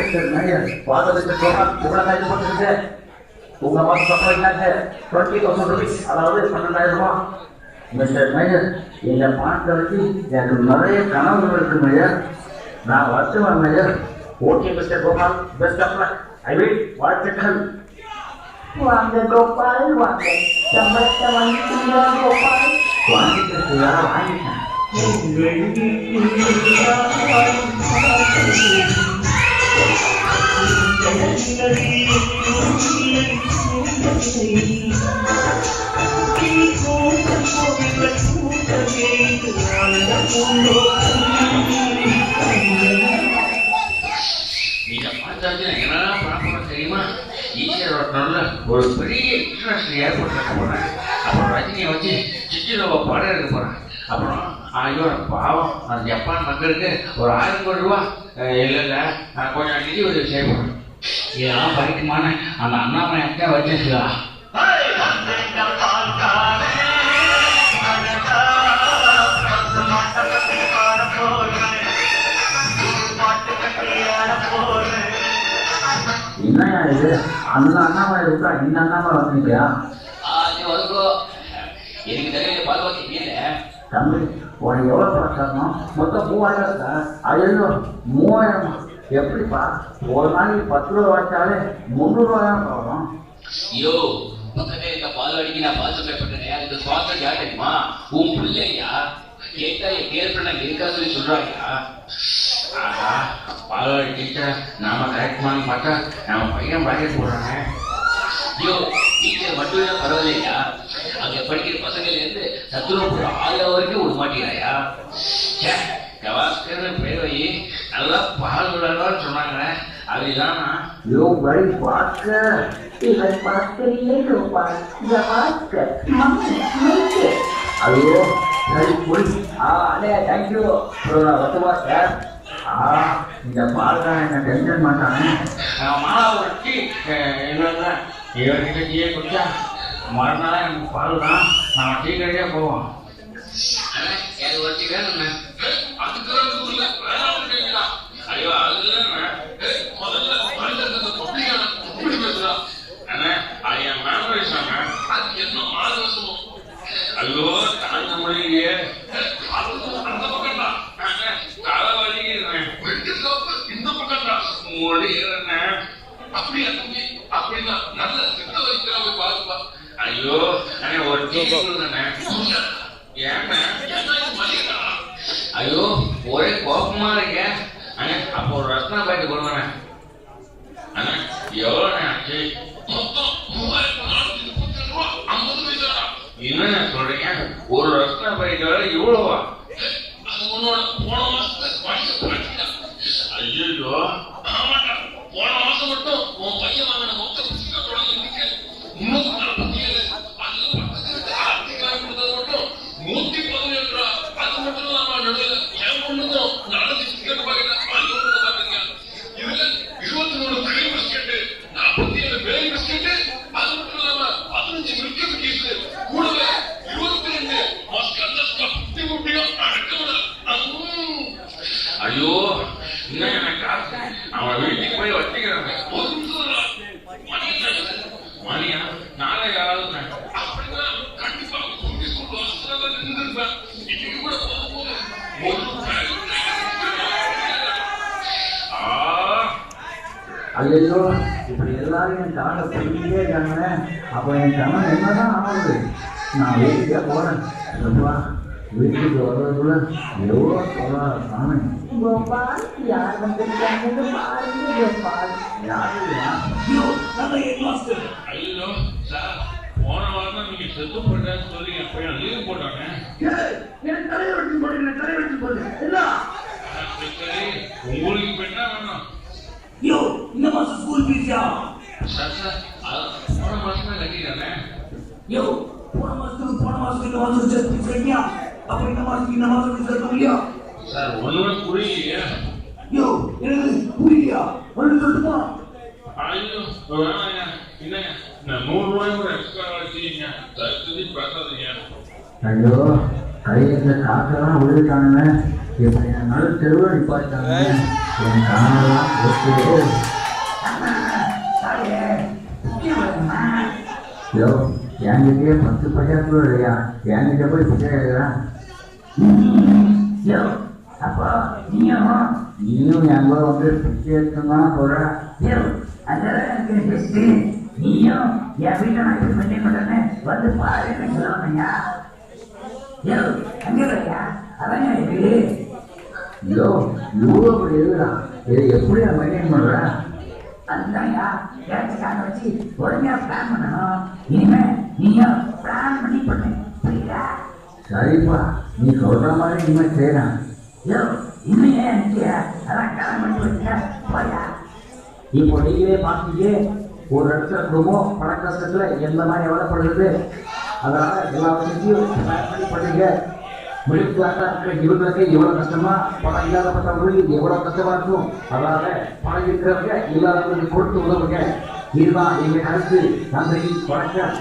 Mister mayor வாதத்துக்கு இவ்வளவு இது போட்டுருக்கு. உங்க மாசம் சம்பளம் என்னாச்சு? 20,000 rupees, அதாவது 12,000 ரூபாய். மிஸ்டர் மேயர், இந்த பணத்தை வச்சு எனக்கு நிறைய கனவுகள் இருக்கு மேயர். நான் வருத்தம் mayor. Okay mister Gopal, best of luck. I will வாழ்த்துக்கள். வாங்க கோபால் வாங்க. சம்பளத்தை வாங்கிட்டீங்களா கோபால்? வாங்கிட்டேன், வாங்கிட்டேன். நீங்க பார்த்தாச்சு என்னன்னா பணம் தெரியுமா? ஈஸியாக ஒரு பெரிய இன்டர்நேஷனல் ஏர்போர்ட் கட்ட போறேன். அப்புறம் ரஜினியை வச்சு சிச்சிலோவை படம் எடுக்க போறேன். அப்புறம் ஐயோ பாவம் அந்த ஜப்பான் மக்களுக்கு ஒரு 1000 கோடி ரூபா இல்லை கொஞ்சம் நிதி உதவி செய்யப்படும். இதெல்லாம் படிக்குமான அந்த அண்ணாமலையாத்தான் வச்சுக்கா. என்னையா இது? அந்த அண்ணாமலை இருக்கா, இந்த அண்ணாமலை வந்துருக்கியா? எனக்கு தெரியல பார்த்து இல்லை தம்பி, உனக்கு எவ்வளோ பணம் தரணும்? மொத்தம் 3000 சார். அது 3000 எப்படிப்பா? ஒரு நாளைக்கு 10 ரூபா வச்சாலே 300 ரூபா தான் போகணும். ஐயோ பக்கத்தில் இருக்க பால்வாடிக்கு நான் பாதுகாப்பட்டேன். அதுக்கு சுவாசம் யாருமா? உன் பிள்ளையா கேட்டா என் கேர்ஃப்ரெண்ட் இருக்கா சொல்லி சொல்றாயா? ஆஹா, பால்வாடி டீச்சர் நாம கரெக்ட்மான்னு பார்த்தா நம்ம பையன் பாக்கெட் போடுறாங்க. ஐயோ டீச்சர் மட்டும் பரவாயில்லையா? அங்க படிக்கிற பசங்கள்ல இருந்து சத்துணவு 6 வரைக்கும் விட மாட்டேங்கிறாயா? கவாஸ்கர் பேர் வை நல்லா பால் விடலான்னு சொன்னாங்களே, அதுதான். யோ பை பாஸ்கர், இவர் பாஸ்கரியே கோபால். Gavaskar mummy milk. ஐயோ சரி போய். அண்ணே தேங்க்யூ. வசமா சார். இந்த பால்காரன் என்ன டென்ஷன் மாட்டானே. மாணவர் டீ என்னன்னா இவர்கிட்ட டீயே குடிச்சா மறுநாள் எனக்கு பால் தான். நம்ம டீ கடையே போவோம். ஐயோ அது ஐயோ தாங்க முடியலையே. அந்த பக்கம் தான் தலைவலி இந்த பக்கம் தான் முடியல. அப்படியா தம்பி? அப்படிதான் நல்ல சித்த வைத்தியரை பாருப்பா. ஐயோ ஒரு ஐயோ ஒரே கோபமா இருக்க. அப்போ ஒரு ரத்னா பாய்ட்டு கொடுங்க. எவ்வளோ ஆச்சு? என்ன சொல்றீங்க? ஒரு ரத்னா பாய்ட்டு வேலை இவ்வளவா? ஐயோ போன மாசம் மட்டும் உன் பையன் வாங்கின மொத்த புத்தகத்தோட இன்னும் கொடுத்தது மட்டும் 117 ரூபா. அது மட்டும் இல்லாம நடுவில் என் பொண்ணுக்கும் 4 பிஸ்கெட் பாக்கெட் பாத்தீங்க. இதுல 23 கிரீம் பிஸ்கெட், 47 பேரி பிஸ்கெட், அது மட்டும் இல்லாம 15 மில்க் குக்கீஸ், கூடவே 22 மஸ்கட் புட்டி புட்டியும் அடக்கவிட. ஐயோ இன்னும் எனக்கு காசு அவன் வீட்டுக்கு போய் வச்சுக்கிறாங்க. ஒரு நிமிஷம் மணியா நாளை யாராவது அப்படின்னா கண்டிப்பா இருந்திருப்பேன். இன்னைக்கு கூட போகும்போது ஐயோ இப்படி எல்லாரும் என் தாண்டை போயிட்டே இருக்காங்க. அப்போ என் கணவன் என்னதான் ஆகுது? நான் வீட்டுக்கே போறேன். வீட்டுக்கு வர்றதுக்குள்ள எவ்வளோ சொல்லலாம் சாமி. கோபால் யார் வந்திருக்காங்க பாருங்க கோபால். ஐயோ சார், போன வாரம் நீங்க செத்து போட்டேன்னு சொல்லி என் பையன் லீவ் போட்டாங்க. எனக்கு தலைவருக்கு போடுங்க, தலைவருக்கு போடுங்க. உங்களுக்கு இப்ப என்ன வேணும்? யோ இந்த மாசம் ஸ்கூல் ஃபீஸா? சார் போன மாசமே கட்டிட்டானே. யோ போன மாசத்துக்கு இந்த மாசம் ஃபீஸ் கட்டியா? அப்ப இந்த மாசம் ஃபீஸ் கட்ட முடியா? சார் ஒண்ணுமே புரியலையே. யோ எனக்கு புரியலையா? ஒன்று சொல்லுமா? ஐயோ வேணாங்க. என்னங்க நான் 100 ரூபாய் கூட எக்ஸ்ட்ரா வச்சுக்கீங்க. தடுத்து பேசாதீங்க. ஐயோ கையில காசெல்லாம் விழுந்துட்டானுங்க. இப்படி நடு தெருவில் நிப்பாட்டாங்க. என் காணலாம் போச்சு. யோ, என்கிட்டயே 10 பைசா கூட இல்லையா? என்கிட்ட போய் பிச்சை கேட்குறான். யோ, அப்போ நீயும் என் கூட வந்து பிச்சை எடுத்துதான் போற. யோ, அதெல்லாம் எனக்கு பெஸ்ட். நீயும் என் வீட்டை நான் இப்படி பண்ணி கொண்டேன்னு வந்து பாருன்னு சொல்லுவாங்கய்யா. யோ, அங்கே இல்லையா? அதான் இருக்கு. யோ, இவ்வளோ அப்படி இருக்குதான். இதை எப்படியா மெயின்டைன் பண்ற? அதுதான்யா கேட்சுக்காக வச்சு ஒழுங்கா பிளான் பண்ணணும். இனிமே நீயும் பிளான் பண்ணி பண்ணு, புரியுதா? சரிப்பா, நீ சொல்ற மாதிரி இனிமே செய்யறான். யோ, இன்னும் ஏன் நிற்கிற? அதான் கடன் பண்ணி வச்சுக்க போயா. இப்போ நீங்களே பார்த்துட்டு ஒரு இடத்துல குடும்பம் பண கஷ்டத்துல எந்த மாதிரி எவ்வளோப்படுறது, அதனால எல்லா விஷயத்தையும் பிளான் பண்ணி பண்ணுங்க. மிடில் கிளாஸா இருக்கிற இவங்களுக்கு எவ்வளவு கஷ்டமா, பணம் இல்லாதப்பட்டவங்களுக்கு எவ்வளவு கஷ்டமா இருக்கும். அதனால பணம் இருக்கிறவங்க இல்லாதவங்களுக்கு கொடுத்து உதவுங்க. இதுதான் எங்க கருத்து. நன்றி, வணக்கம்.